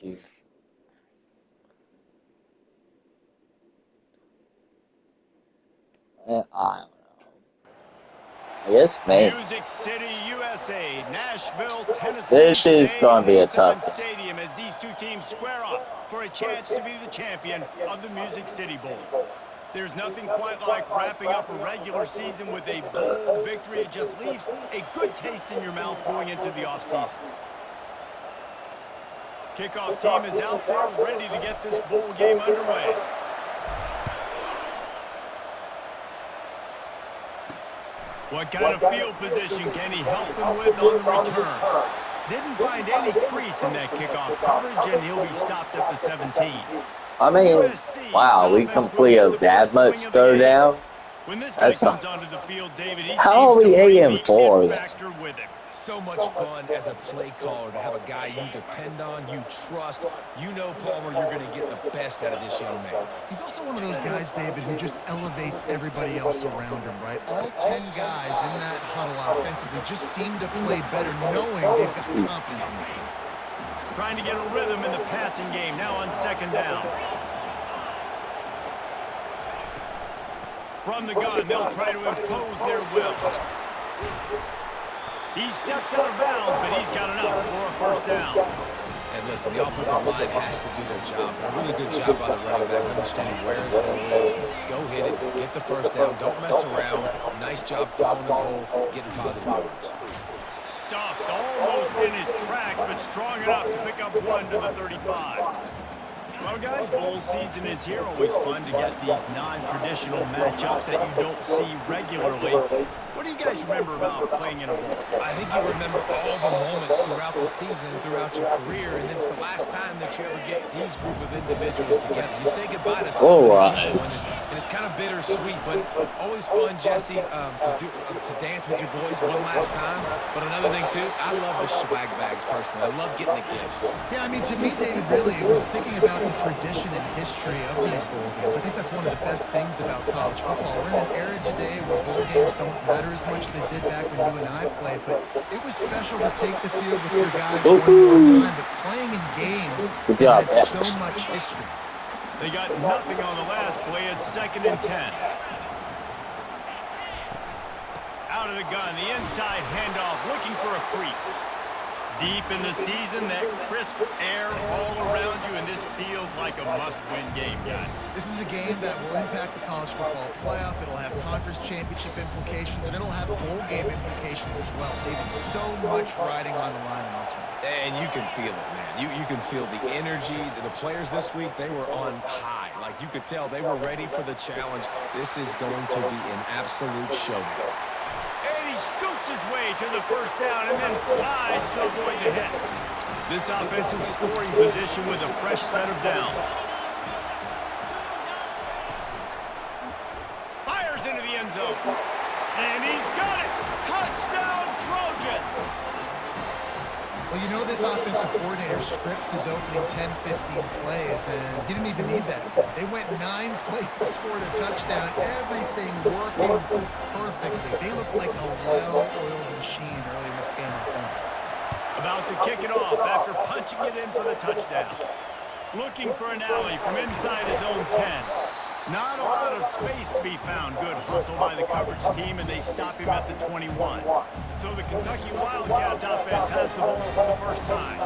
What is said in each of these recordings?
you. I don't know. I guess maybe. Music City, USA, Nashville, Tennessee. This is Today going in to be the a tough Nissan game. Stadium as these two teams square off for a chance to be the champion of the Music City Bowl. There's nothing quite like wrapping up a regular season with a bowl victory. It just leaves a good taste in your mouth going into the offseason. Kickoff team is out there ready to get this bowl game underway. What kind of field position can he help them with on the return? Didn't find any crease in that kickoff coverage, and he'll be stopped at the 17. I mean, wow, we completed that much third down. When this guy That's comes not. onto the field, David, he How seems are to we bring 8 the and 4 it against? factor with him. So much fun as a play caller to have a guy you depend on, you trust. You know, Palmer, you're going to get the best out of this young man. He's also one of those guys, David, who just elevates everybody else around him, right? All 10 guys in that huddle offensively just seem to play better knowing they've got confidence in this game. Trying to get a rhythm in the passing game, now on second down. From the gun, they'll try to impose their will. He steps out of bounds, but he's got enough for a first down. And listen, the offensive line has to do their job. A really good job by the running back, understanding where his hole is. Go hit it, get the first down, don't mess around. Nice job following his hole, getting positive yards. Stuffed almost in his tracks, but strong enough to pick up one to the 35. Well, guys, bowl season is here. Always fun to get these non-traditional matchups that you don't see regularly. What do you guys remember about playing in a bowl? I think you remember all the moments throughout the season and throughout your career, and it's the last time that you ever get these group of individuals together. You say goodbye to someone, and it's kind of bittersweet, but always fun, Jesse, to dance with your boys one last time. But another thing, too, I love the swag bags, personally. I love getting the gifts. Yeah, I mean, to me, David, really, it was thinking about the tradition and history of these bowl games. I think that's one of the best things about college football. We're in an era today where bowl games don't matter as much as they did back when you and I played, but it was special to take the field with your guys one more time, but playing in games that had so much history. They got nothing on the last play. It's 2nd and 10. Out of the gun, the inside handoff, looking for a crease. Deep in the season, that crisp air all around you, and this feels like a must-win game, guys. This is a game that will impact the college football playoff. It'll have conference championship implications, and it'll have bowl game implications as well. David, so much riding on the line in this one. And you can feel it, man. You can feel the energy. The players this week, they were on high. Like, you could tell they were ready for the challenge. This is going to be an absolute showdown. And he scoots his way to the first down and then slides to avoid the hit. This offensive scoring position with a fresh set of downs. Fires into the end zone. And he's got it. Touchdown, Trojans. Well, you know this offensive coordinator scripts his opening 10, 15 plays, and he didn't even need that. They went 9 plays and scored a touchdown. Everything working perfectly. They look like a well-oiled machine early in this game offensively. About to kick it off after punching it in for the touchdown. Looking for an alley from inside his own 10. Not a lot of space to be found. Good hustle by the coverage team, and they stop him at the 21. So the Kentucky Wildcats offense has the ball for the first time.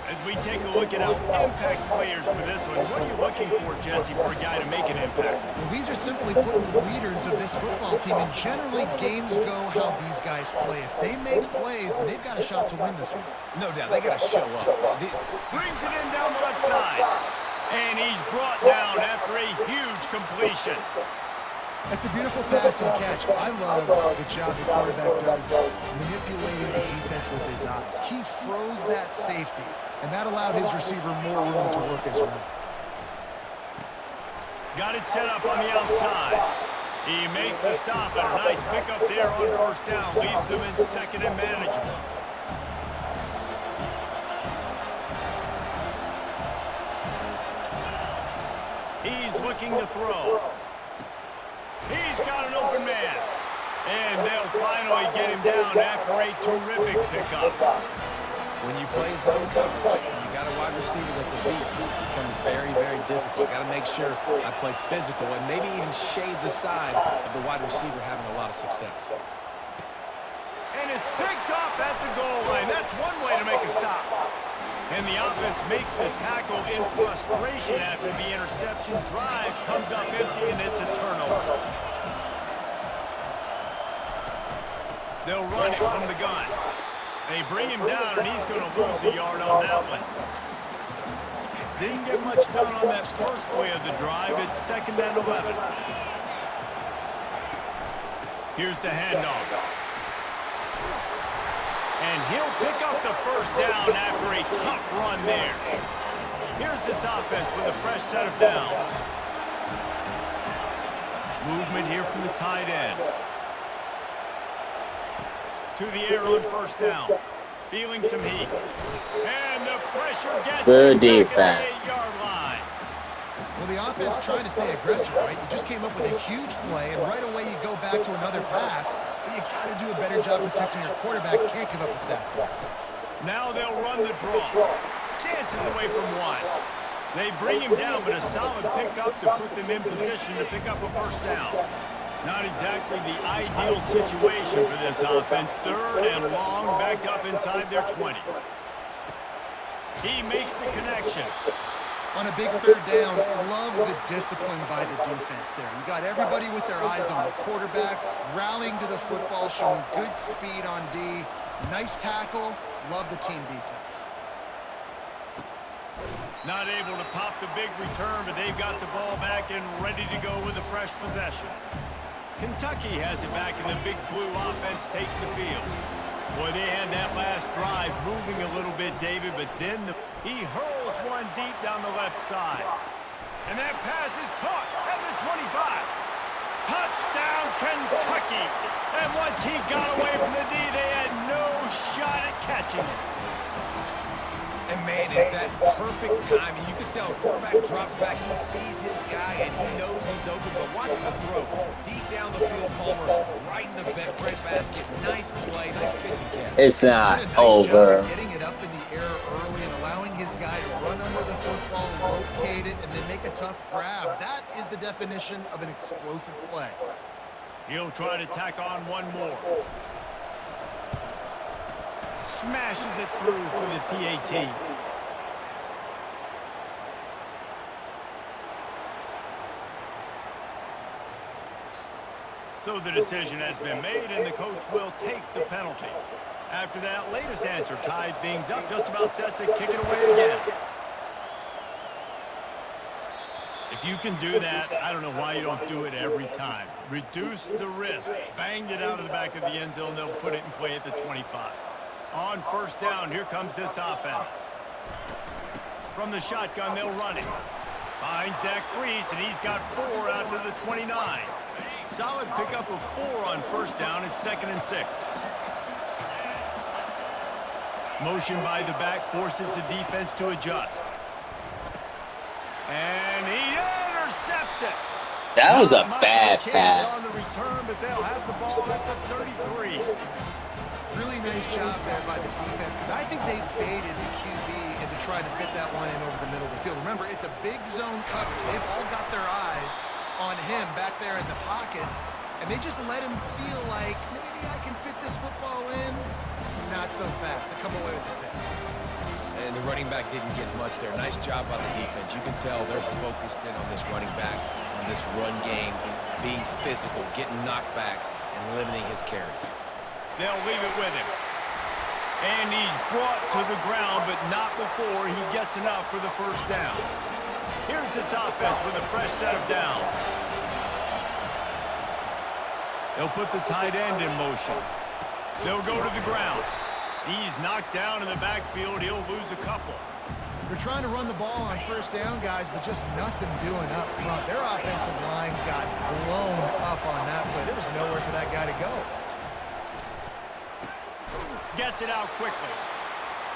As we take a look at our impact players for this one, what are you looking for, Jesse, for a guy to make an impact? Well, these are simply put the leaders of this football team, and generally games go how these guys play. If they make plays, then they've got a shot to win this one. No doubt, they got to show up. Brings it in down the left side. And he's brought down after a huge completion. That's a beautiful pass and catch. I love the job the quarterback does manipulating the defense with his eyes. He froze that safety, and that allowed his receiver more room to work his route. Got it set up on the outside. He makes the stop, and a nice pickup there on first down. Leaves him in 2nd and manageable. He's looking to throw. He's got an open man. And they'll finally get him down after a terrific pickup. When you play zone coverage, you got a wide receiver that's a beast, it becomes very, very difficult. Got to make sure I play physical and maybe even shade the side of the wide receiver having a lot of success. And it's picked off at the goal line. That's one way to make a stop. And the offense makes the tackle in frustration after the interception. Drive comes up empty, and it's a turnover. They'll run it from the gun. They bring him down, and he's going to lose a yard on that one. Didn't get much done on that first play of the drive. It's 2nd and 11. Here's the handoff. And he'll pick up the first down after a tough run there. Here's this offense with a fresh set of downs. Movement here from the tight end. To the air on first down. Feeling some heat. And the pressure gets Good him back defense. at the 8-yard line. Well, the offense trying to stay aggressive, right? You just came up with a huge play, and right away you go back to another pass. But you got to do a better job protecting your quarterback. Can't give up a sack. Now they'll run the draw. Dances away from one. They bring him down, but a solid pickup to put them in position to pick up a first down. Not exactly the ideal situation for this offense. 3rd and long, back up inside their 20. He makes the connection. On a big 3rd down, love the discipline by the defense there. You got everybody with their eyes on the quarterback, rallying to the football, showing good speed on D. Nice tackle. Love the team defense. Not able to pop the big return, but they've got the ball back and ready to go with a fresh possession. Kentucky has it back, and the big blue offense takes the field. Boy, they had that last drive moving a little bit, David, but then he hurls one deep down the left side. And that pass is caught at the 25. Touchdown, Kentucky. And once he got away from the D, they had no shot at catching it. And, man, is that perfect timing. You can tell quarterback drops back, he sees his guy, and he knows he's open. But watch the throw. Deep down the field, Palmer, right in the bread basket. Nice play, nice pitching catch. It's not Nice over. job getting it up in the air early and allowing his guy to run under the football, locate it, and then make a tough grab. That is the definition of an explosive play. He'll try to tack on one more. Smashes it through for the PAT. So the decision has been made, and the coach will take the penalty. After that latest answer tied things up, just about set to kick it away again. If you can do that, I don't know why you don't do it every time. Reduce the risk. Banged it out of the back of the end zone. They'll put it in play at the 25. On first down, here comes this offense. From the shotgun, they'll run it. Finds Zach Reese, and he's got 4 out to the 29. Solid pickup of 4 on first down. It's 2nd and 6. Motion by the back forces the defense to adjust. And he intercepts it. That was a Not much bad of a chance pass. on the return, but they'll have the ball at the 33. Really nice job there by the defense, because I think they baited the QB into trying to fit that one in over the middle of the field. Remember, it's a big zone coverage. They've all got their eyes on him back there in the pocket, and they just let him feel like, maybe I can fit this football in. Not so fast. They come away with the pick. And the running back didn't get much there. Nice job by the defense. You can tell they're focused in on this running back, on this run game, being physical, getting knockbacks, and limiting his carries. They'll leave it with him. And he's brought to the ground, but not before he gets enough for the first down. Here's this offense with a fresh set of downs. They'll put the tight end in motion. They'll go to the ground. He's knocked down in the backfield. He'll lose a couple. They're trying to run the ball on first down, guys, but just nothing doing up front. Their offensive line got blown up on that play. There was nowhere for that guy to go. Gets it out quickly.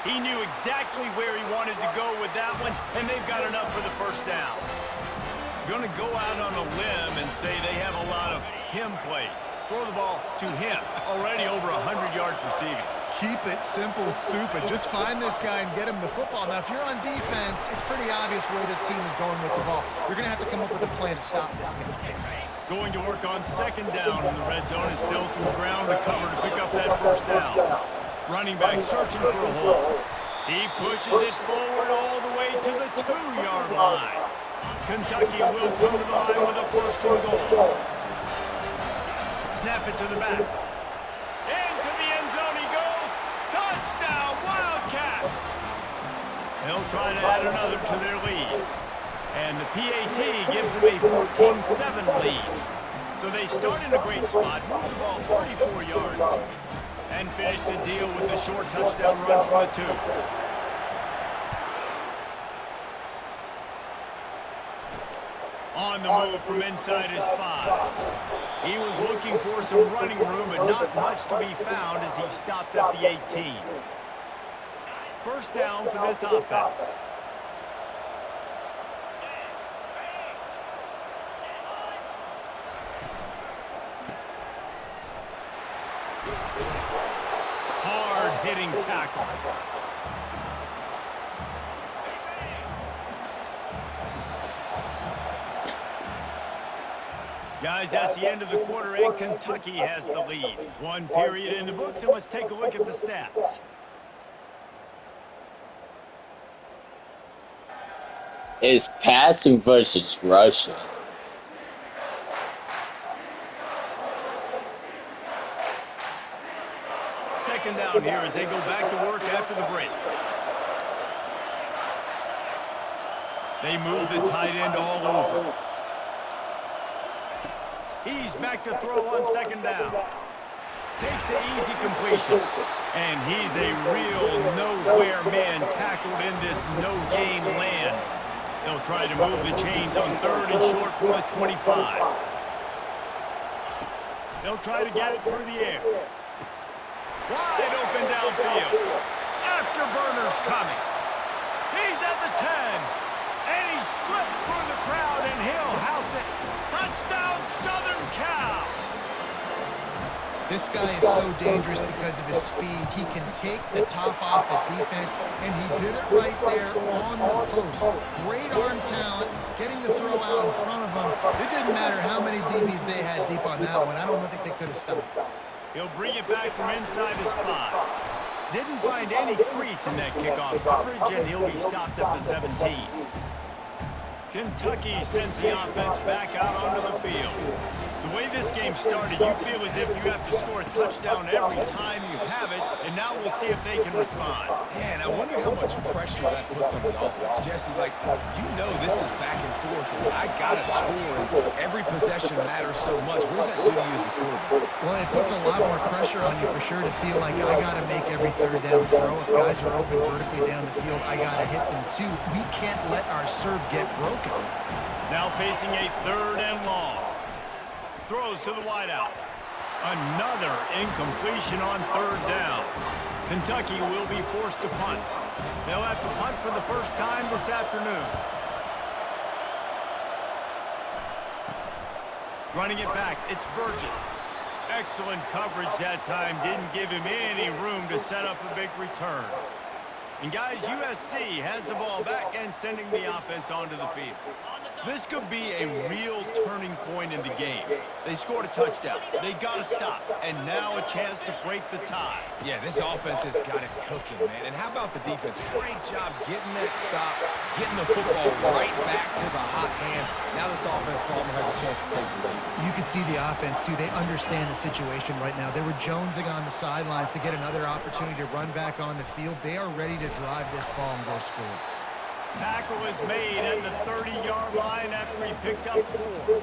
He knew exactly where he wanted to go with that one, and they've got enough for the first down. Going to go out on a limb and say they have a lot of him plays. Throw the ball to him. Already over 100 yards receiving. Keep it simple, stupid. Just find this guy and get him the football. Now, if you're on defense, it's pretty obvious where this team is going with the ball. You're going to have to come up with a plan to stop this guy. Going to work on second down in the red zone and still some ground to cover to pick up that first down. Running back searching for a hole. He pushes it forward all the way to the 2-yard line. Kentucky will come to the line with a first and goal. Snap it to the back. Into the end zone he goes. Touchdown, Wildcats! They'll try to add another to their lead. And the PAT gives them a 14-7 lead. So they start in a great spot, move the ball 34 yards, and finish the deal with a short touchdown run from the 2. On the move from inside his 5. He was looking for some running room, but not much to be found as he stopped at the 18. First down for this offense. Hard-hitting tackle. Guys, that's the end of the quarter, and Kentucky has the lead. 1 period in the books, and let's take a look at the stats. It's passing versus rushing. Second down here as they go back to work after the break. They move the tight end all over. He's back to throw on second down. Takes the easy completion. And he's a real nowhere man tackled in this no-gain land. They'll try to move the chains on third and short from the 25. They'll try to get it through the air. Wide open downfield. Afterburner's coming. He's at the 10. And he slipped through the crowd, and he'll house it. Touchdown, Southern Cal. This guy is so dangerous because of his speed. He can take the top off the defense, and he did it right there on the post. Great arm talent, getting the throw out in front of him. It didn't matter how many DBs they had deep on that one. I don't think they could have stopped. He'll bring it back from inside his 5. Didn't find any crease in that kickoff coverage, and he'll be stopped at the 17. Kentucky sends the offense back out onto the field. The way this game started, you feel as if you have to score a touchdown every time you have it, and now we'll see if they can respond. Yeah, and I wonder how much pressure that puts on the offense. Jesse, like, you know this is back and forth, and I got to score, and every possession matters so much. What does that do to you as a quarterback? Well, it puts a lot more pressure on you for sure to feel like I got to make every third down throw. If guys are open vertically down the field, I got to hit them too. We can't let our serve get broken. Now facing a third and long. Throws to the wideout. Another incompletion on third down. Kentucky will be forced to punt. They'll have to punt for the first time this afternoon. Running it back, it's Burgess. Excellent coverage that time. Didn't give him any room to set up a big return. And guys, USC has the ball back and sending the offense onto the field. This could be a real turning point in the game. They scored a touchdown. They got to stop. And now a chance to break the tie. Yeah, this offense has got it cooking, man. And how about the defense? Great job getting that stop, getting the football right back to the hot hand. Now this offense, Palmer, has a chance to take the lead. You can see the offense, too. They understand the situation right now. They were jonesing on the sidelines to get another opportunity to run back on the field. They are ready to drive this ball and go score. Tackle is made at the 30-yard line after he picked up 4.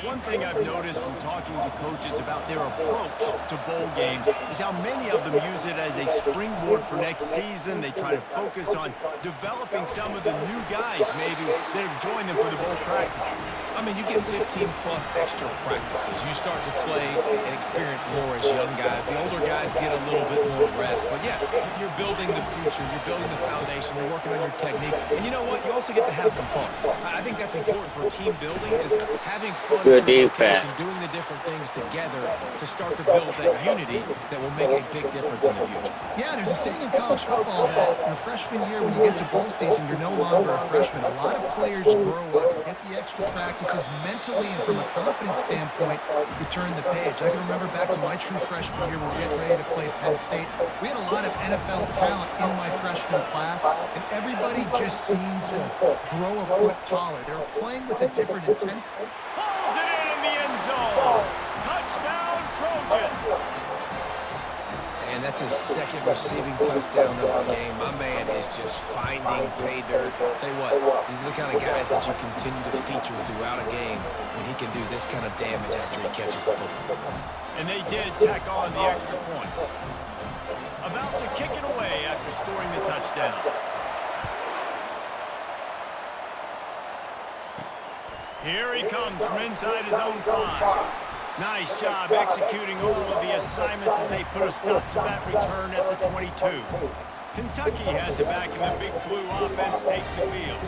One thing I've noticed from talking to coaches about their approach to bowl games is how many of them use it as a springboard for next season. They try to focus on developing some of the new guys maybe that have joined them for the bowl practices. I mean, you get 15-plus extra practices. You start to play and experience more as young guys. The older guys get a little bit more rest. But, yeah, you're building the future. You're building the foundation. You're working on your technique. And you know what? You also get to have some fun. I think that's important for team building is having fun Good through defense. location, doing the different things together to start to build that unity that will make a big difference in the future. Yeah, there's a saying in college football that your freshman year, when you get to bowl season, you're no longer a freshman. A lot of players grow up and get the extra practices mentally and from a confidence standpoint, you turn the page. I can remember back to my true freshman year, we were getting ready to play Penn State. We had a lot of NFL talent in my freshman class, and everybody just seemed to grow a foot taller. They were playing with a different intensity. Pulls it in the end zone. Touchdown, Trojans. And that's his second receiving touchdown of the game. My man is just finding pay dirt. Tell you what, these are the kind of guys that you continue to feature throughout a game when he can do this kind of damage after he catches the football. And they did tack on the extra point. About to kick it away after scoring the touchdown. Here he comes from inside his own 5. Nice job executing all of the assignments as they put a stop to that return at the 22. Kentucky has it back, and the Big Blue offense takes the field.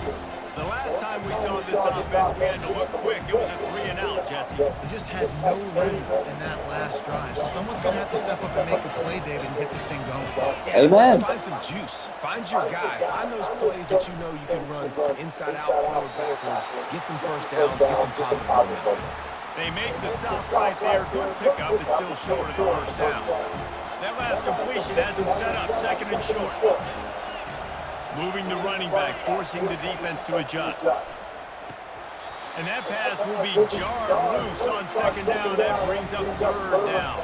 The last time we saw this offense, we had to look quick. It was a 3-and-out, Jesse. They just had no rhythm in that last drive. So someone's going to have to step up and make a play, David, and get this thing going. Yeah, Amen. find some juice. Find your guy. Find those plays that you know you can run inside out, forward, backwards. Get some first downs. Get some positive momentum. They make the stop right there. Good pickup. It's still short of the first down. That last completion has him set up 2nd and short. Moving the running back, forcing the defense to adjust. And that pass will be jarred loose on 2nd down. That brings up 3rd down.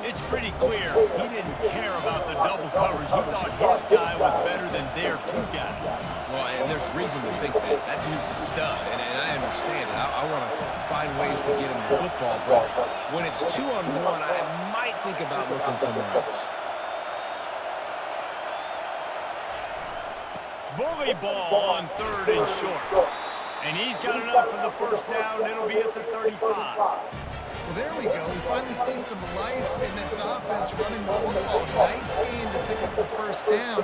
It's pretty clear he didn't care about the double coverage. He thought his guy was better than their 2 guys. Well, and there's reason to think that. That dude's a stud, and I understand it. I want to find ways to get him the football, but when it's 2-on-1, I might think about looking somewhere else. Bully ball on 3rd and short. And he's got enough for the first down. It'll be at the 35. Well, there we go. We finally see some life in this offense running the football. Nice game to pick up the first down.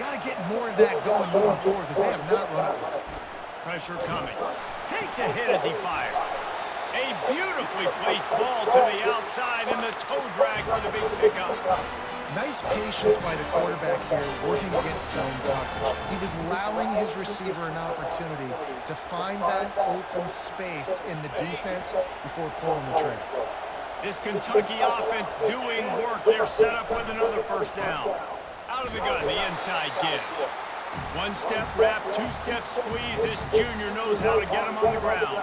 Got to get more of that going moving forward because they have not run it. Pressure coming. Takes a hit as he fires. A beautifully placed ball to the outside and the toe drag for the big pickup. Nice patience by the quarterback here, working against zone coverage. He was allowing his receiver an opportunity to find that open space in the defense before pulling the trigger. This Kentucky offense doing work. They're set up with another first down. Out of the gun, the inside give. 1-step wrap, 2-step squeeze. This junior knows how to get him on the ground.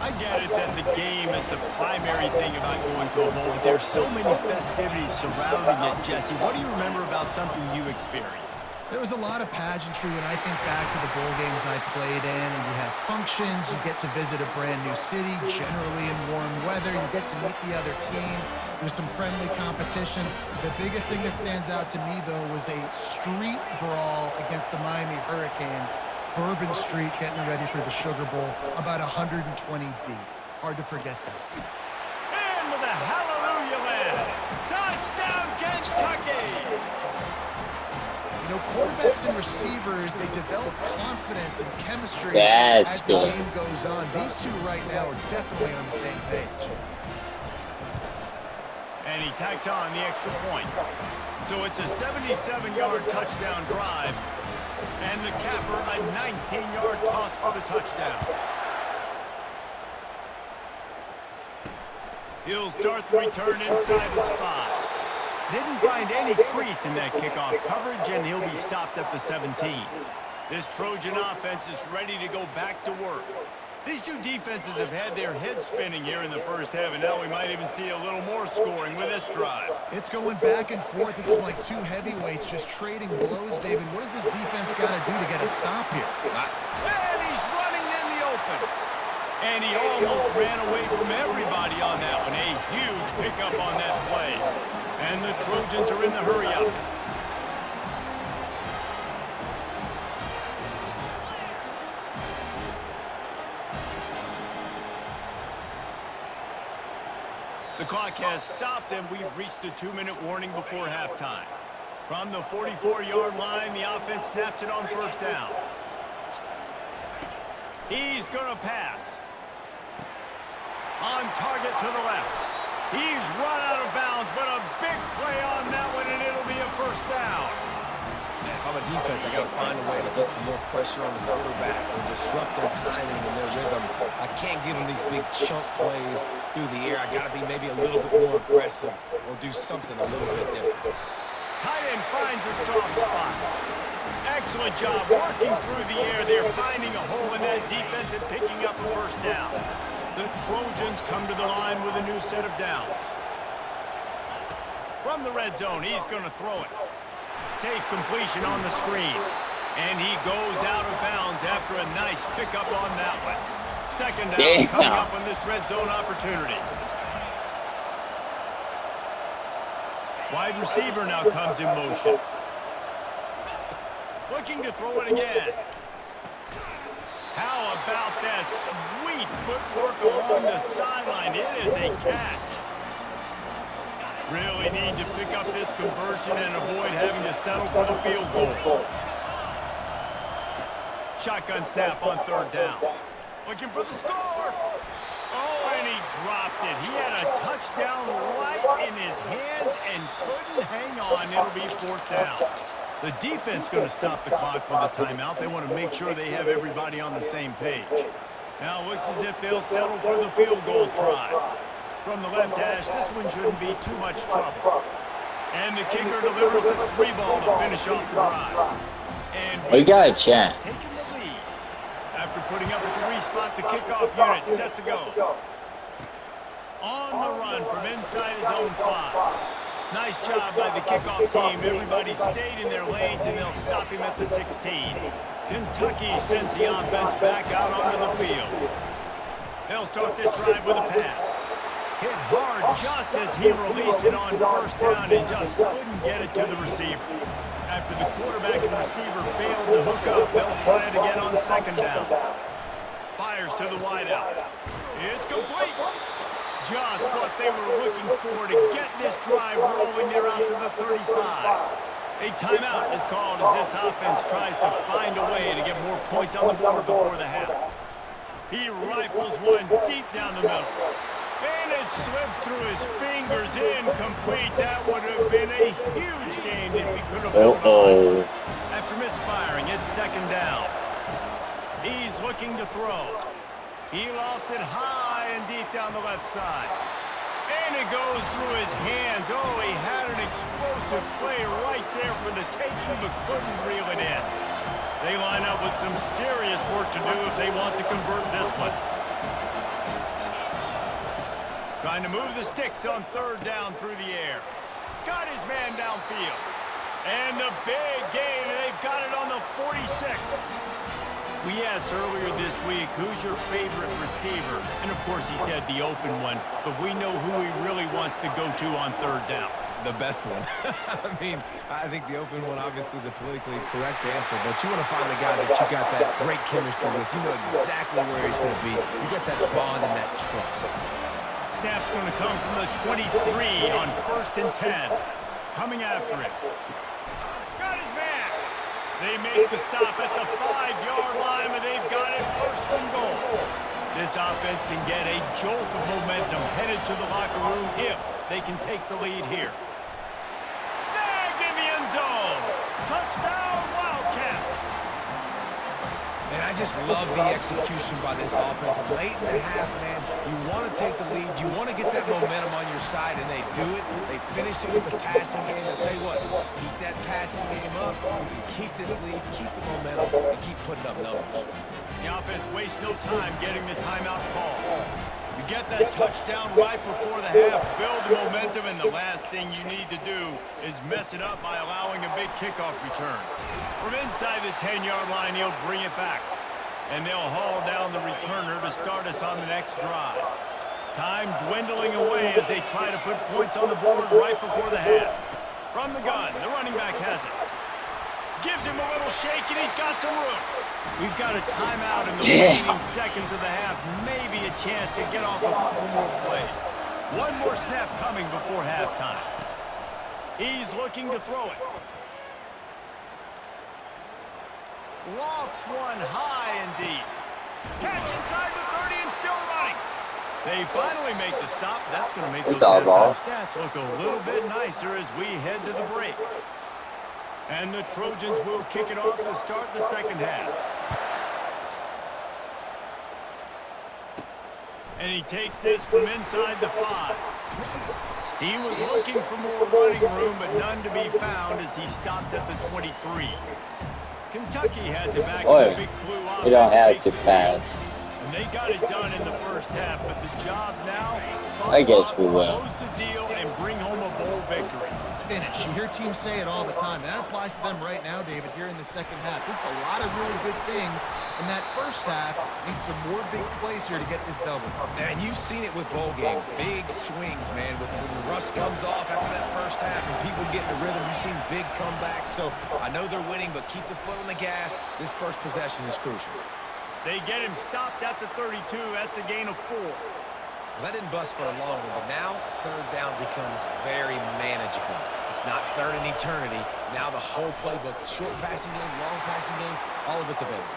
I get it that the game is the primary thing about going to a bowl, but there's so many festivities surrounding it, Jesse. What do you remember about something you experienced? There was a lot of pageantry when I think back to the bowl games I played in, and you have functions, you get to visit a brand new city, generally in warm weather, you get to meet the other team, there's some friendly competition. The biggest thing that stands out to me, though, was a street brawl against the Miami Hurricanes. Bourbon Street getting ready for the Sugar Bowl, about 120 deep. Hard to forget that. And with a hallelujah land. Touchdown, Kentucky! You know, quarterbacks and receivers, they develop confidence and chemistry That's as the game goes on. These two right now are definitely on the same page. And he tacks on the extra point. So it's a 77-yard touchdown drive. And the capper, a 19-yard toss for the touchdown. He'll start the return inside his 5. Didn't find any crease in that kickoff coverage, and he'll be stopped at the 17. This Trojan offense is ready to go back to work. These two defenses have had their heads spinning here in the first half, and now we might even see a little more scoring with this drive. It's going back and forth. This is like two heavyweights just trading blows, David. What does this defense got to do to get a stop here? And he's running in the open. And he almost ran away from everybody on that one. A huge pickup on that play. And the Trojans are in the hurry-up. The clock has stopped, and we've reached the 2-minute warning before halftime. From the 44-yard line, the offense snaps it on first down. He's going to pass. On target to the left. He's run out of bounds, but a big play on that one, and it'll be a first down. Man, if I'm a defense, I got to find a way to get some more pressure on the quarterback or disrupt their timing and their rhythm. I can't give them these big chunk plays through the air. I got to be maybe a little bit more aggressive or do something a little bit different. Tight end finds a soft spot. Excellent job working through the air. They're finding a hole in that defense and picking up a first down. The Trojans come to the line with a new set of downs. From the red zone, he's going to throw it. Safe completion on the screen. And he goes out of bounds after a nice pickup on that one. Second down coming up on this red zone opportunity. Wide receiver now comes in motion. Looking to throw it again. How about that sweet footwork along the sideline? It is a catch. Really need to pick up this conversion and avoid having to settle for the field goal. Shotgun snap on third down. Looking for the score. Oh, and he dropped it. He had a touchdown right in his hands and couldn't hang on. It'll be fourth down. The defense going to stop the clock with a timeout. They want to make sure they have everybody on the same page. Now it looks as if they'll settle for the field goal try. From the left hash, this one shouldn't be too much trouble. And the kicker delivers the 3-ball to finish off the drive. And we got a chance. Taking the lead. After putting up a 3-spot, the kickoff unit set to go. On the run from inside his own 5. Nice job by the kickoff team. Everybody stayed in their lanes, and they'll stop him at the 16. Kentucky sends the offense back out onto the field. They'll start this drive with a pass. Hit hard just as he released it on first down and just couldn't get it to the receiver. After the quarterback and receiver failed to hook up, they'll try it again on second down. Fires to the wideout. It's complete. Just what they were looking for to get this drive rolling. They're out to the 35. A timeout is called as this offense tries to find a way to get more points on the board before the half. He rifles one deep down the middle. And it slips through his fingers, incomplete. That would have been a huge gain if he could have held on. After misfiring, it's second down. He's looking to throw. He lofts it high and deep down the left side. And it goes through his hands. Oh, he had an explosive play right there for the taking, but couldn't reel it in. They line up with some serious work to do if they want to convert this one. Trying to move the sticks on third down through the air. Got his man downfield. And the big gain, and they've got it on the 46. We asked earlier this week, who's your favorite receiver? And, of course, he said the open one. But we know who he really wants to go to on third down. The best one. I mean, I think the open one, obviously the politically correct answer, but you want to find the guy that you got that great chemistry with. You know exactly where he's going to be. You got that bond and that trust. Snap's going to come from the 23 on 1st and 10. Coming after it. Got his man. They make the stop at the 5-yard line, and they've got it 1st and goal. This offense can get a jolt of momentum headed to the locker room if they can take the lead here. Snagged in the end zone. Touchdown, Wildcats. And I just love the execution by this offense. Late in the half, man, you want to take the lead. You want to get that momentum on your side, and they do it. They finish it with the passing game. I'll tell you what, keep that passing game up, keep this lead, keep the momentum, and keep putting up numbers. The offense wastes no time getting the timeout call. You get that touchdown right before the half, build the momentum, and the last thing you need to do is mess it up by allowing a big kickoff return. From inside the 10-yard line, he'll bring it back. And they'll haul down the returner to start us on the next drive. Time dwindling away as they try to put points on the board right before the half. From the gun, the running back has it. Gives him a little shake, and he's got some room. We've got a timeout in the remaining seconds of the half. Maybe a chance to get off a couple more plays. One more snap coming before halftime. He's looking to throw it. Lofts one high and deep. Catch inside the 30 and still running. They finally make the stop. That's going to make those halftime stats look a little bit nicer as we head to the break. And the Trojans will kick it off to start the second half. And he takes this from inside the 5. He was looking for more running room, but none to be found as he stopped at the 23. Kentucky has it back in the big blue offense. You don't have to pass. And they got it done in the first half, but the job now, I guess we will. close the deal and bring home a bowl victory. Finish. You hear teams say it all the time. That applies to them right now, David, here in the second half. It's a lot of really good things in that first half. Needs some more big plays here to get this double. And you've seen it with bowl games. Big swings, man. When the rust comes off after that first half and people get in the rhythm, you've seen big comebacks. So I know they're winning, but keep the foot on the gas. This first possession is crucial. They get him stopped at the 32. That's a gain of 4. Well, that didn't bust for a long one, but now third down becomes very manageable. It's not third in eternity. Now the whole playbook, short passing game, long passing game, all of it's available.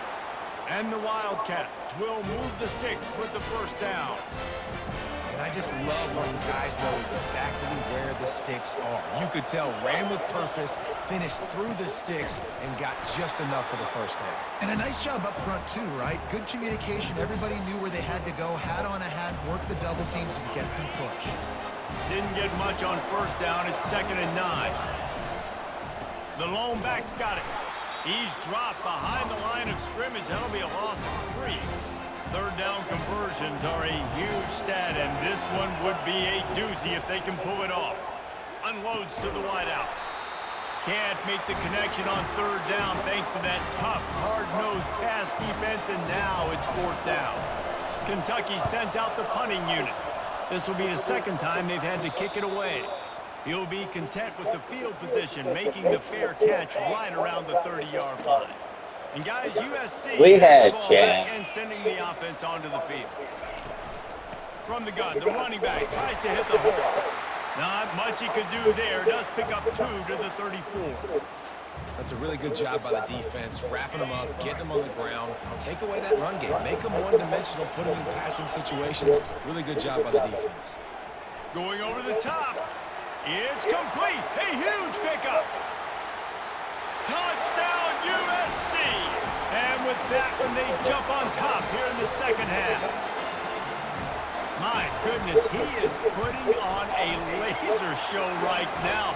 And the Wildcats will move the sticks with the first down. And I just love when guys know exactly where the sticks are. You could tell ran with purpose, finished through the sticks, and got just enough for the first down. And a nice job up front, too, right? Good communication. Everybody knew where they had to go. Hat on a hat, work the double teams, and get some push. Didn't get much on first down. It's 2nd and 9. The lone back's got it. He's dropped behind the line of scrimmage. That'll be a loss of 3. Third down conversions are a huge stat, and this one would be a doozy if they can pull it off. Unloads to the wideout. Can't make the connection on third down thanks to that tough, hard-nosed pass defense, and now it's 4th down. Kentucky sends out the punting unit. This will be the second time they've had to kick it away. He'll be content with the field position, making the fair catch right around the 30-yard line. And guys, USC We had a chance and sending the offense onto the field. From the gun, the running back tries to hit the hole. Not much he could do there. Does pick up 2 to the 34. That's a really good job by the defense, wrapping them up, getting them on the ground. Take away that run game. Make them one-dimensional, put them in passing situations. Really good job by the defense. Going over the top. It's complete. A huge pickup. Touchdown, USC. And with that one, they jump on top here in the second half. My goodness, he is putting on a laser show right now.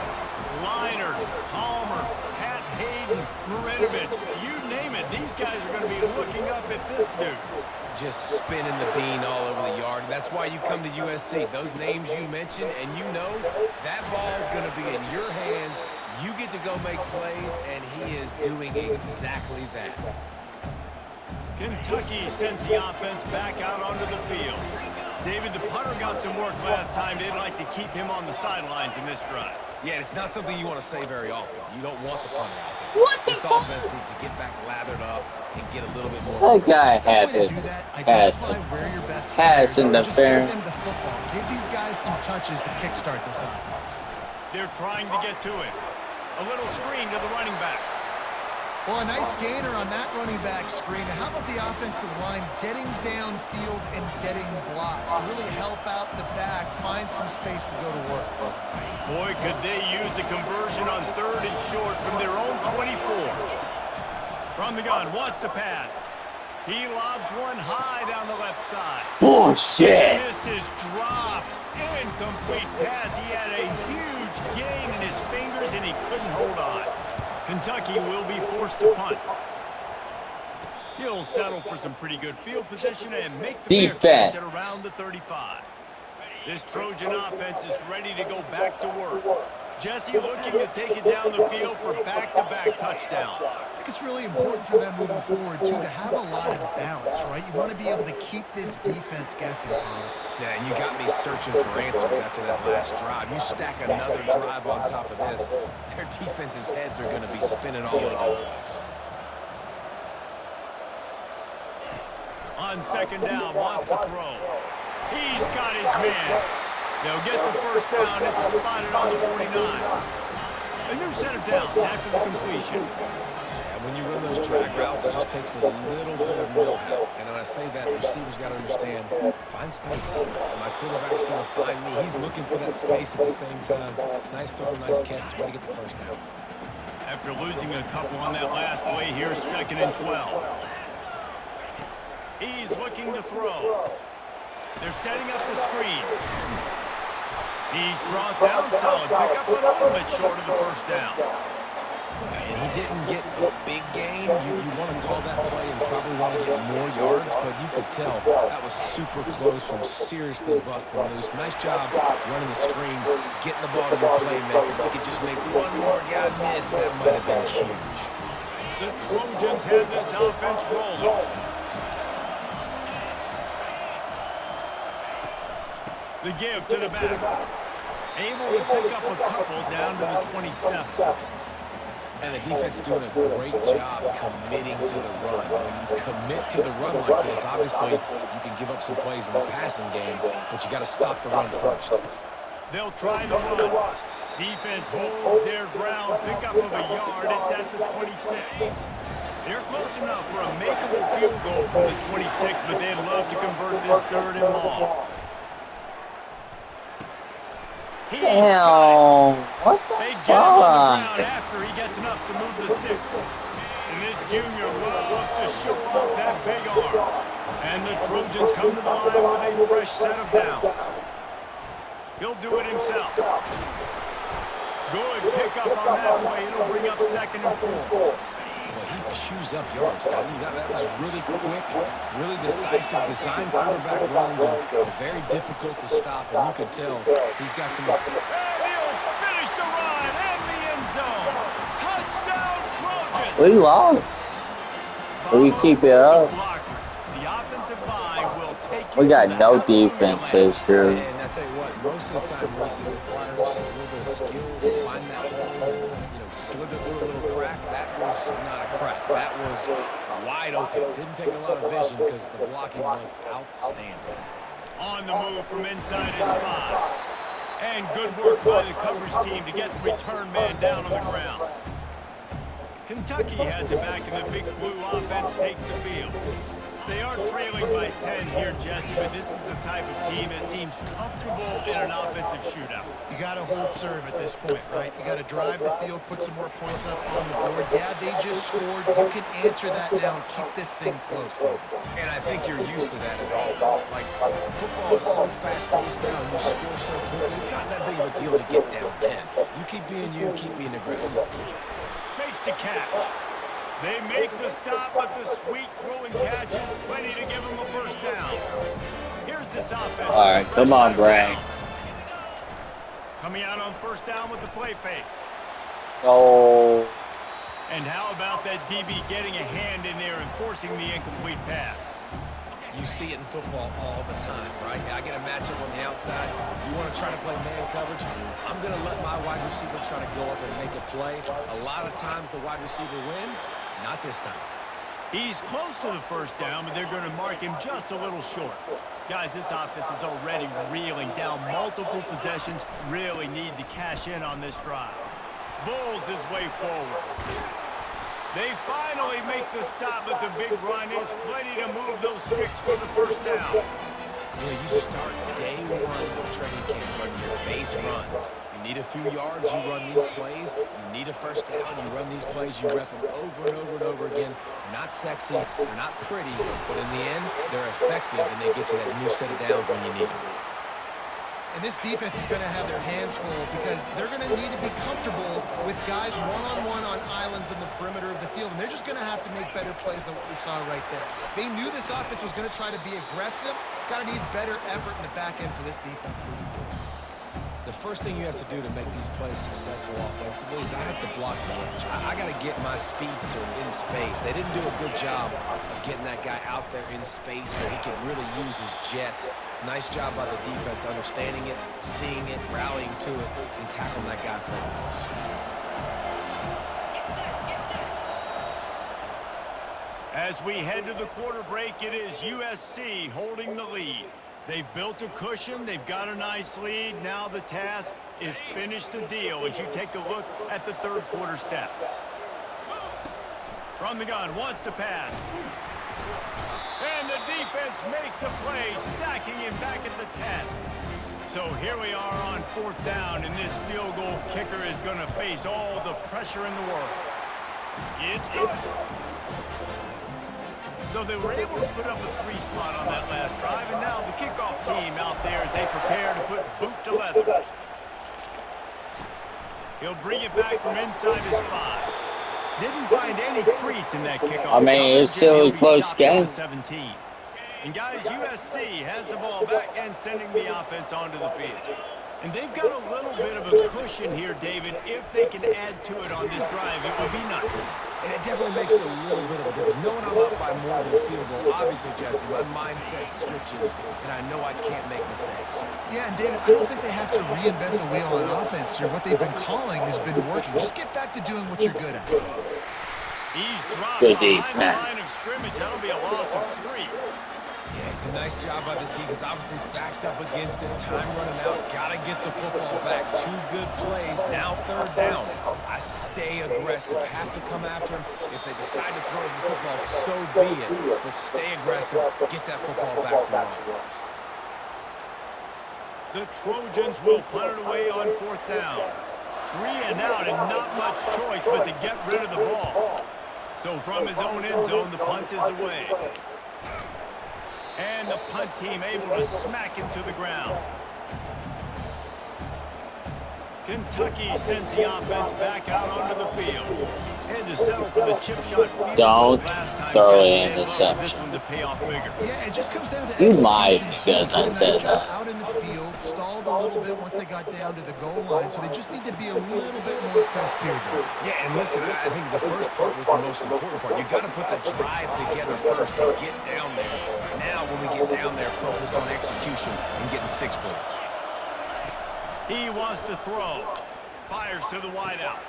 Leinart, Palmer, Pat Hayden, Marinovich, you name it. These guys are going to be looking up at this dude. Just spinning the bean all over the yard. That's why you come to USC. Those names you mentioned, and you know that ball's going to be in your hands. You get to go make plays, and he is doing exactly that. Kentucky sends the offense back out onto the field. David, the punter got some work last time. They'd like to keep him on the sidelines in this drive. Yeah, it's not something you want to say very often. You don't want the punter out there. What the This fuck? offense needs to get back lathered up and get a little bit more. That guy had Best way it. to do that, Pass. identify where your best Pass players are. Just give interference. them the football. Give these guys some touches to kickstart this offense. They're trying to get to it. A little screen to the running back. Well, a nice gainer on that running back screen. How about the offensive line getting downfield and getting blocks to really help out the back, find some space to go to work? Boy, could they use a conversion on 3rd and short from their own 24. From the gun, wants to pass. He lobs one high down the left side. Bullshit. This is dropped. Incomplete pass. He had a huge gain in his fingers, and he couldn't hold on. Kentucky will be forced to punt. He'll settle for some pretty good field position and make the fair catch at around the 35. This Trojan offense is ready to go back to work. Jesse looking to take it down the field for back-to-back touchdowns. I think it's really important for them moving forward, too, to have a lot of balance, right? You want to be able to keep this defense guessing, Paul. Yeah, and you got me searching for answers after that last drive. You stack another drive on top of this, their defense's heads are going to be spinning all over the place. On 2nd down, wants to throw. He's got his man. They'll get the first down. It's spotted on the 49. A new set of downs after the completion. And when you run those drag routes, it just takes a little bit of know-how. And when I say that, the receiver's got to understand, find space. My quarterback's going to find me. He's looking for that space at the same time. Nice throw, nice catch. Way to get the first down. After losing a couple on that last play, here's 2nd and 12. He's looking to throw. They're setting up the screen. He's brought down solid. Pick up a little bit short of the first down. And he didn't get a big gain. You want to call that play and probably want to get more yards, but you could tell that was super close from seriously busting loose. Nice job running the screen, getting the ball to your playmaker. If he could just make one more guy miss, that might have been huge. The Trojans have this offense rolling. The give to the back. Able to pick up a couple down to the 27. And the defense doing a great job committing to the run. When you commit to the run like this, obviously you can give up some plays in the passing game, but you got to stop the run first. They'll try the run. Defense holds their ground. Pickup of a yard. It's at the 26. They're close enough for a makeable field goal from the 26, but they'd love to convert this 3rd and long. Damn, what the They get him on the ground fuck? after he gets enough to move the sticks. And this junior loves to show off that big arm. And the Trojans come to the line with a fresh set of downs. He'll do it himself. Good pickup on that play. It'll bring up 2nd and 4. He chews up yards. I mean, that was really quick, really decisive. Design quarterback runs are very difficult to stop, and you can tell he's got some. And he'll finish the run in the end zone. Touchdown, Trojans. We lost. We keep it up. The offensive line will take We you got to the no halfway defense line. this year. And I tell you what, most of the time racing requires a little bit of skill to find that hole and, slither through a little crack. That was not a crack. That was wide open. Didn't take a lot of vision because the blocking was outstanding. On the move from inside his 5. And good work by the coverage team to get the return man down on the ground. Kentucky has it back, and the big blue offense takes the field. They are trailing by 10 here, Jesse, but this is the type of team that seems comfortable in an offensive shootout. You got to hold serve at this point, right? You got to drive the field, put some more points up on the board. Yeah, they just scored. You can answer that now and keep this thing close, David. And I think you're used to that as offense. Like, football is so fast-paced now, and you score so quickly. It's not that big of a deal to get down 10. You keep being aggressive. Makes the catch. They make the stop, but the sweet rolling catch is plenty to give them a first down. Here's this offense. All right, come on, Bragg. Coming out on first down with the play fake. Oh, And how about that DB getting a hand in there and forcing the incomplete pass? You see it in football all the time, right? I get a matchup on the outside. You want to try to play man coverage? I'm going to let my wide receiver try to go up and make a play. A lot of times the wide receiver wins. Not this time. He's close to the first down, but they're going to mark him just a little short. Guys, this offense is already reeling down multiple possessions. Really need to cash in on this drive. Bulls his way forward. They finally make the stop, but the big run is plenty to move those sticks for the first down. You start day one of training camp running your base runs. You need a few yards, you run these plays. You need a first down, you run these plays. You rep them over and over and over again. They're not sexy, they're not pretty, but in the end, they're effective, and they get you that new set of downs when you need them. And this defense is going to have their hands full because they're going to need to be comfortable with guys one-on-one on islands in the perimeter of the field. And they're just going to have to make better plays than what we saw right there. They knew this offense was going to try to be aggressive. Got to need better effort in the back end for this defense moving forward. The first thing you have to do to make these plays successful offensively is I have to block the edge. I got to get my speedster in space. They didn't do a good job of getting that guy out there in space where he could really use his jets. Nice job by the defense understanding it, seeing it, rallying to it, and tackling that guy for a loss. As we head to the quarter break, it is USC holding the lead. They've built a cushion. They've got a nice lead. Now the task is finish the deal as you take a look at the third quarter stats. From the gun, wants to pass. And the defense makes a play, sacking him back at the 10. So here we are on fourth down, and this field goal kicker is going to face all the pressure in the world. It's good. So they were able to put up a 3 spot on that last drive, and now the kickoff team out there as they prepare to put boot to leather. He'll bring it back from inside his 5. Didn't find any crease in that kickoff. I mean, it's still a close game. 17. And guys, USC has the ball back and sending the offense onto the field. And they've got a little bit of a cushion here, David. If they can add to it on this drive, it would be nice. And it definitely makes a little bit of a difference. Knowing I'm up by more than a field goal, obviously, Jesse, my mindset switches, and I know I can't make mistakes. Yeah, and David, I don't think they have to reinvent the wheel on offense here. What they've been calling has been working. Just get back to doing what you're good at. He's dropped Good behind the line of scrimmage. That'll be a loss of 3. Yeah, it's a nice job by this defense. Obviously backed up against it. Time running out. Got to get the football back. 2 good plays. Now third down. I stay aggressive. Have to come after him. If they decide to throw the football, so be it. But stay aggressive. Get that football back from the offense. The Trojans will punt it away on fourth down. 3 and out and not much choice but to get rid of the ball. So from his own end zone, the punt is away. And the punt team able to smack him to the ground. Kentucky sends the offense back out onto the field. And to settle for the chip shot field Don't throw an interception. This one to pay off bigger. Yeah, it just comes down to You execution. might, because I Nice said job that. out in the field, stalled a little bit once they got down to the goal line, so they just need to be a little bit more crisp here. Yeah, and listen, I think the first part was the most important part. You got to put the drive together first to get down there. Now, when we get down there, focus on execution and getting 6 points. He wants to throw. Fires to the wideout.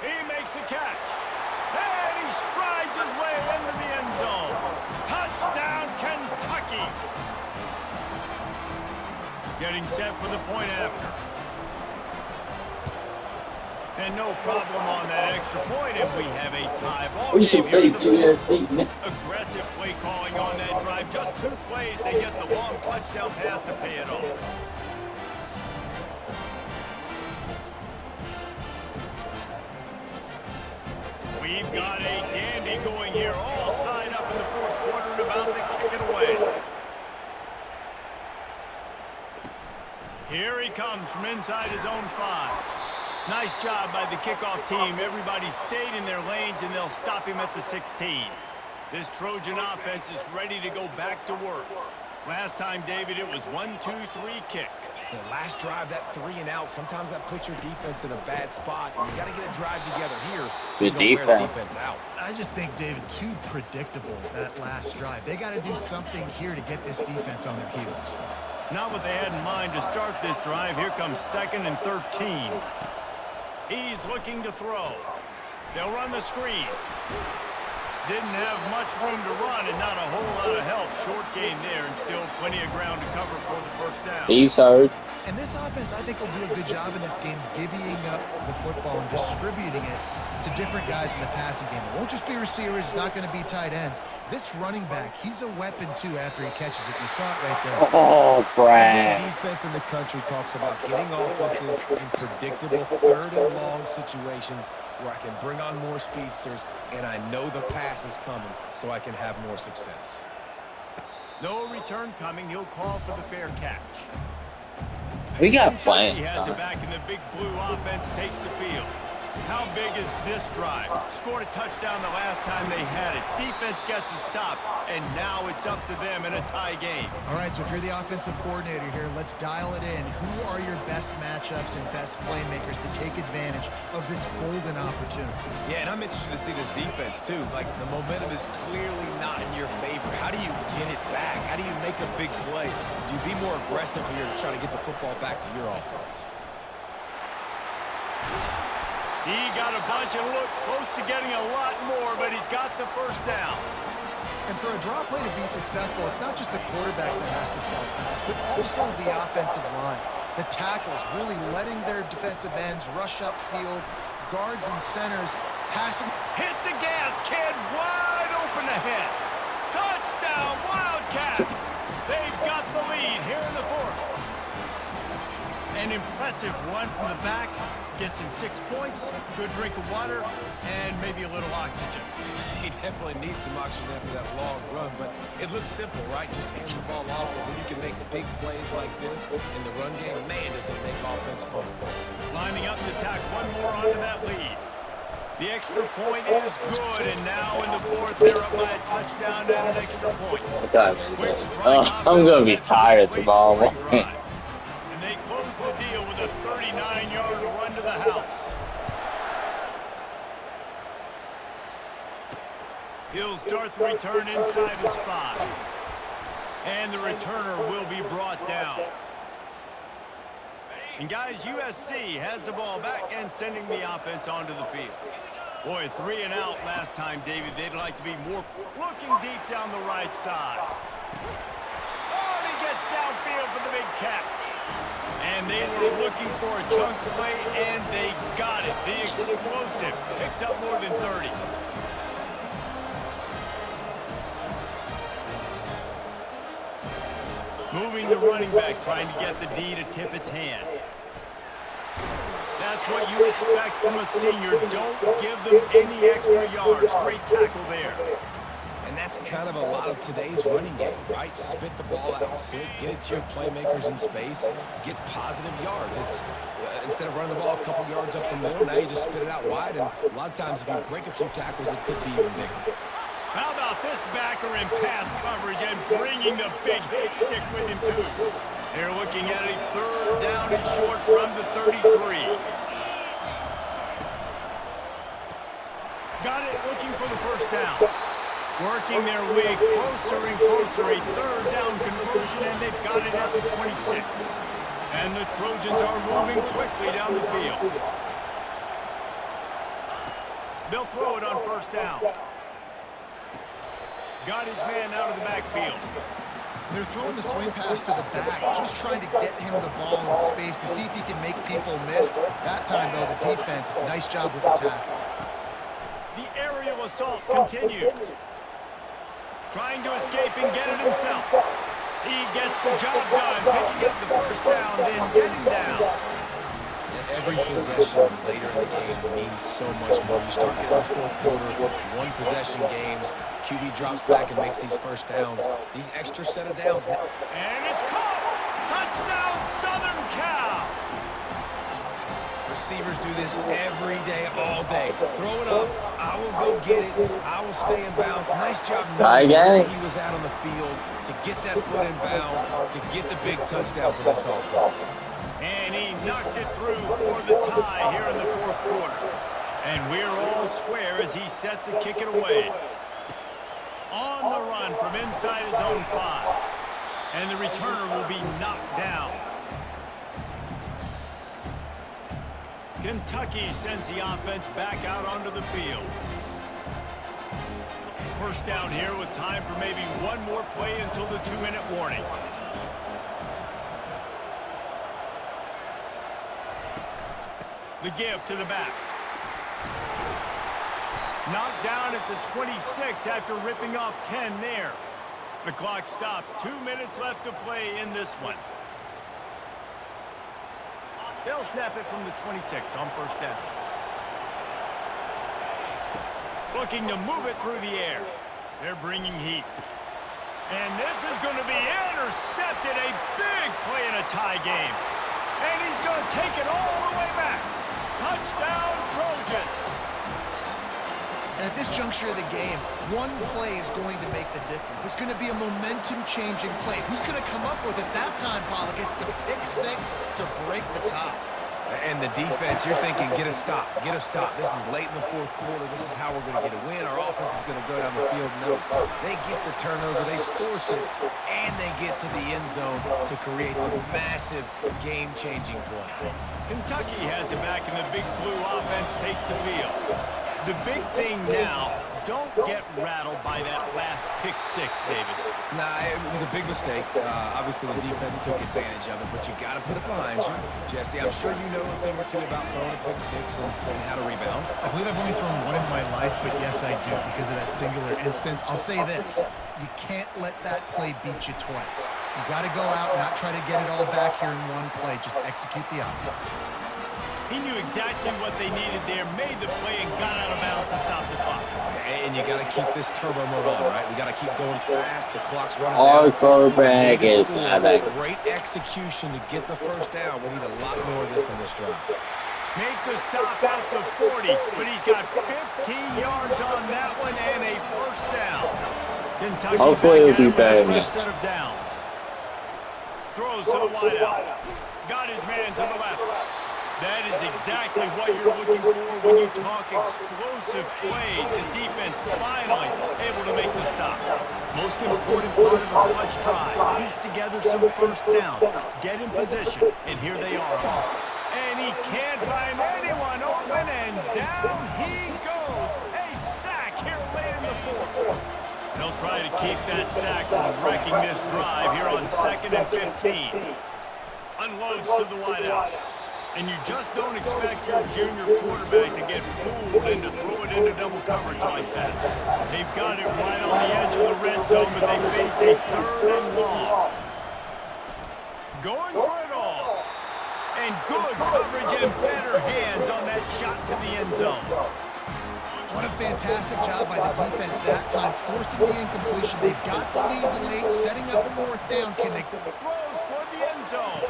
He makes a catch. And he strides his way into the end zone. Touchdown, Kentucky. Getting set for the point after. And no problem on that extra point, and we have a tie ball We should game play here in the fourth. USC. Aggressive play calling on that drive. Just 2 plays, they get the long touchdown pass to pay it off. We've got a dandy going here, all tied up in the fourth quarter and about to kick it away. Here he comes from inside his own 5. Nice job by the kickoff team. Everybody stayed in their lanes, and they'll stop him at the 16. This Trojan offense is ready to go back to work. Last time, David, it was 1-2-3 kick. The last drive, that 3 and out, sometimes that puts your defense in a bad spot, and you got to get a drive together here so you don't wear the defense out. I just think, David, too predictable, that last drive. They got to do something here to get this defense on their heels. Not what they had in mind to start this drive. Here comes 2nd and 13. He's looking to throw. They'll run the screen. Didn't have much room to run and not a whole lot of help. Short gain there and still plenty of ground to cover for the first down. He's hurt. And this offense, I think, will do a good job in this game divvying up the football and distributing it to different guys in the passing game. It won't just be receivers. It's not going to be tight ends. This running back, he's a weapon, too, after he catches it. You saw it right there. Oh, Brad. Every defense in the country talks about getting offenses in predictable third and long situations where I can bring on more speedsters and I know the pass is coming so I can have more success. No return coming. He'll call for the fair catch. We got Kentucky plans. has it back, and the big blue offense takes the field. How big is this drive? Scored a touchdown the last time they had it. Defense gets a stop, and now it's up to them in a tie game. All right, so if you're the offensive coordinator here, let's dial it in. Who are your best matchups and best playmakers to take advantage of this golden opportunity? Yeah, and I'm interested to see this defense, too. Like, the momentum is clearly not in your favor. How do you get it back? How do you make a big play? Do you be more aggressive here to try to get the football back to your offense? He got a bunch and looked close to getting a lot more, but he's got the first down. And for a draw play to be successful, it's not just the quarterback that has to sell pass, but also the offensive line. The tackles really letting their defensive ends rush upfield, guards and centers passing. Hit the gas, kid. Wide open ahead. Touchdown, Wildcats. They've got the lead here in the fourth. An impressive run from the back. Gets him 6 points, good drink of water, and maybe a little oxygen. He definitely needs some oxygen after that long run, but it looks simple, right? Just hand the ball off, but when you can make big plays like this in the run game, man, does it make offense fun. Lining up to tack one more onto that lead. The extra point is good, and now in the fourth, they're up by a touchdown and an extra point. I'm going to be tired tomorrow morning. And they close the deal with a 39-yard run to the house. He'll start the return inside his 5. And the returner will be brought down. And guys, USC has the ball back and sending the offense onto the field. Boy, 3 and out last time, David. They'd like to be more looking deep down the right side. Oh, and he gets downfield for the big catch. And they were looking for a chunk play, and they got it. The explosive picks up more than 30. Moving the running back, trying to get the D to tip its hand. That's what you expect from a senior. Don't give them any extra yards. Great tackle there. And that's kind of a lot of today's running game, right? Spit the ball out quick, get it to your playmakers in space, get positive yards. It's instead of running the ball a couple yards up the middle, now you just spit it out wide, and a lot of times if you break a few tackles, it could be even bigger. How about this backer in pass coverage and bringing the big hit stick with him, too? They're looking at a third down and short from the 33. Got it, looking for the first down. Working their way closer and closer, a third down conversion, and they've got it at the 26. And the Trojans are moving quickly down the field. They'll throw it on first down. Got his man out of the backfield. They're throwing the swing pass to the back, just trying to get him the ball in space to see if he can make people miss. That time, though, the defense, nice job with the tackle. The aerial assault continues. Trying to escape and get it himself. He gets the job done, picking up the first down, then getting down. Every possession later in the game means so much more. You start getting the fourth quarter, one possession games, QB drops back and makes these first downs. These extra set of downs. And it's caught! Touchdown, Southern Cal! Receivers do this every day, all day. Throw it up. I will go get it. I will stay in bounds. Nice job knowing where he was out on the field to get that foot in bounds, to get the big touchdown for this offense. And he knocks it through for the tie here in the fourth quarter. And we're all square as he's set to kick it away. On the run from inside his own 5. And the returner will be knocked down. Kentucky sends the offense back out onto the field. First down here with time for maybe one more play until the 2-minute warning. The give to the back. Knocked down at the 26 after ripping off 10 there. The clock stops. 2 minutes left to play in this one. They'll snap it from the 26 on first down. Looking to move it through the air. They're bringing heat. And this is going to be intercepted. A big play in a tie game. And he's going to take it all the way back. Touchdown, Trojans. And at this juncture of the game, one play is going to make the difference. It's going to be a momentum-changing play. Who's going to come up with it that time, Pollock? It's the pick 6 to break the top. And the defense, you're thinking, get a stop, get a stop. This is late in the fourth quarter. This is how we're going to get a win. Our offense is going to go down the field. No, they get the turnover, they force it, and they get to the end zone to create the massive game-changing play. Kentucky has it back, and the big blue offense takes the field. The big thing now, don't get rattled by that last pick six, David. Nah, it was a big mistake. Obviously, the defense took advantage of it, but you got to put it behind you. Jesse, I'm sure you know a thing or two about throwing a pick six and how to rebound. I believe I've only thrown one in my life, but yes, I do because of that singular instance. I'll say this. You can't let that play beat you twice. You got to go out, not try to get it all back here in one play. Just execute the offense. He knew exactly what they needed there, made the play, and got out of bounds to stop the clock. And you got to keep this turbo mode on, right? We got to keep going fast. The clock's running Our down. quarterback is Great execution to get the first down. We need a lot more of this on this drive. Make the stop at the 40, but he's got 15 yards on that one and a first down. Kentucky hopefully it'll be better first set of downs. Throws to the wideout. Got his man to the left. That is exactly what you're looking for when you talk explosive plays. The defense finally able to make the stop. Most important part of a clutch drive. Piece together some first downs. Get in position, and here they are. And he can't find anyone open, and down he goes. A sack here late in the fourth. They'll try to keep that sack from wrecking this drive here on 2nd and 15. Unloads to the wideout. And you just don't expect your junior quarterback to get fooled and to throw it into double coverage like that. They've got it right on the edge of the red zone, but they face a 3rd and long. Going for it all. And good coverage and better hands on that shot to the end zone. What a fantastic job by the defense that time, forcing the incompletion. They've got the lead late, setting up 4th down. Can they throws toward the end zone?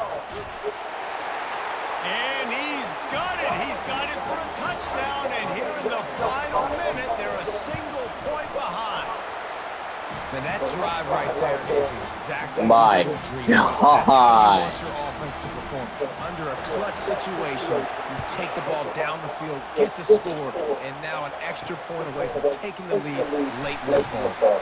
And he's got it. He's got it for a touchdown. And here in the final minute, they're a single point behind. And that drive right there is exactly My what your dream. That's how you want your offense to perform. Under a clutch situation, you take the ball down the field, get the score, and now an extra point away from taking the lead late in this ball.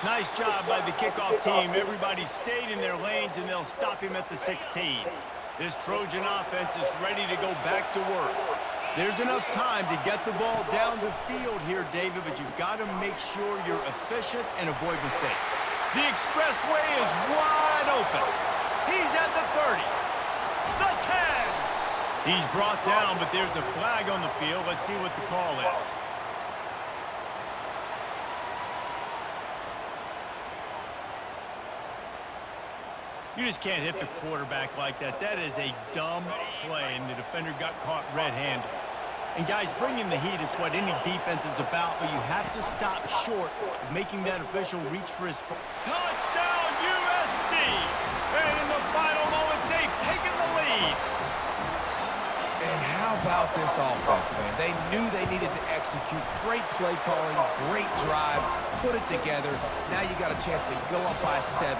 Nice job by the kickoff team. Everybody stayed in their lanes, and they'll stop him at the 16. This Trojan offense is ready to go back to work. There's enough time to get the ball down the field here, David, but you've got to make sure you're efficient and avoid mistakes. The expressway is wide open. He's at the 30. The 10. He's brought down, but there's a flag on the field. Let's see what the call is. You just can't hit the quarterback like that. That is a dumb play, and the defender got caught red-handed. And, guys, bringing the heat is what any defense is about, but you have to stop short of making that official reach for his foot. Touchdown, USC! And in the final moments, they've taken the lead. And how about this offense, man? They knew they needed to execute. Great play calling, great drive, put it together. Now you got a chance to go up by 7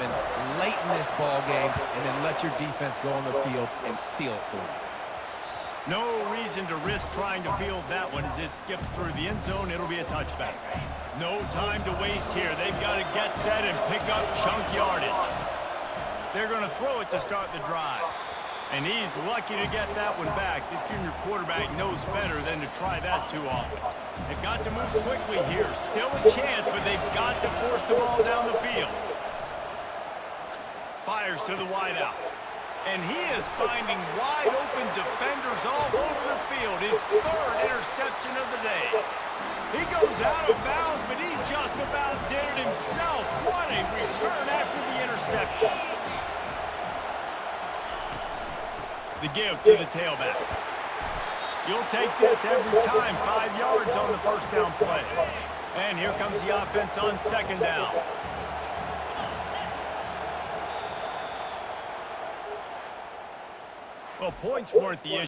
late in this ball game and then let your defense go on the field and seal it for you. No reason to risk trying to field that one as it skips through the end zone. It'll be a touchback. No time to waste here. They've got to get set and pick up chunk yardage. They're going to throw it to start the drive. And he's lucky to get that one back. This junior quarterback knows better than to try that too often. They've got to move quickly here. Still a chance, but they've got to force the ball down the field. Fires to the wideout. And he is finding wide open defenders all over the field. His 3rd interception of the day. He goes out of bounds, but he just about did it himself. What a return after the interception. The give to the tailback. You'll take this every time. 5 yards on the first down play. And here comes the offense on 2nd down. Well, points weren't the issue.